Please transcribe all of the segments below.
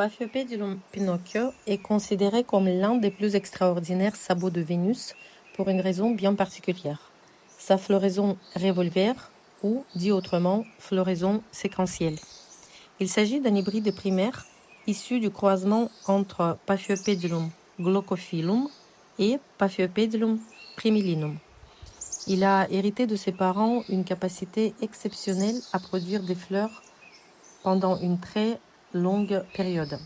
Paphiopedilum pinocchio est considéré comme l'un des plus extraordinaires sabots de Vénus pour une raison bien particulière. Sa floraison revolver ou, dit autrement, floraison séquentielle. Il s'agit d'un hybride primaire issu du croisement entre Paphiopedilum glaucophyllum et Paphiopedilum primillinum. Il a hérité de ses parents une capacité exceptionnelle à produire des fleurs pendant une très longue période.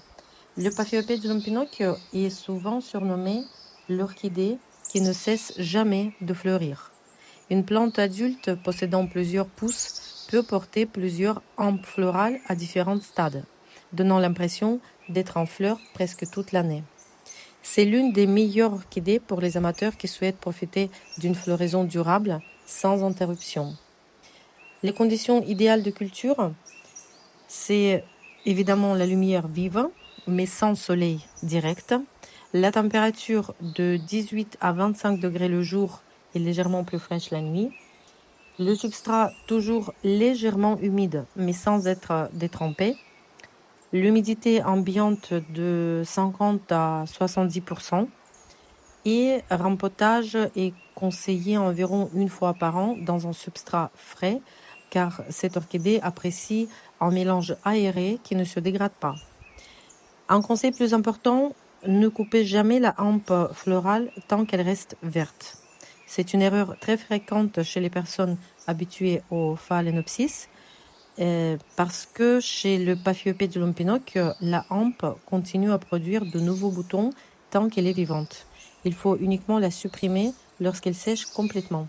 Le Paphiopedilum pinocchio est souvent surnommé l'orchidée qui ne cesse jamais de fleurir. Une plante adulte possédant plusieurs pousses peut porter plusieurs hampes florales à différents stades, donnant l'impression d'être en fleurs presque toute l'année. C'est l'une des meilleures orchidées pour les amateurs qui souhaitent profiter d'une floraison durable sans interruption. Les conditions idéales de culture, c'est évidemment la lumière vive, mais sans soleil direct. La température de 18 à 25 degrés le jour est légèrement plus fraîche la nuit. Le substrat toujours légèrement humide, mais sans être détrempé. L'humidité ambiante de 50 à 70%. Et rempotage est conseillé environ une fois par an dans un substrat frais, car cette orchidée apprécie un mélange aéré qui ne se dégrade pas. Un conseil plus important, ne coupez jamais la hampe florale tant qu'elle reste verte. C'est une erreur très fréquente chez les personnes habituées au phalaenopsis, parce que chez le Paphiopedilum pinocchio, la hampe continue à produire de nouveaux boutons tant qu'elle est vivante. Il faut uniquement la supprimer lorsqu'elle sèche complètement.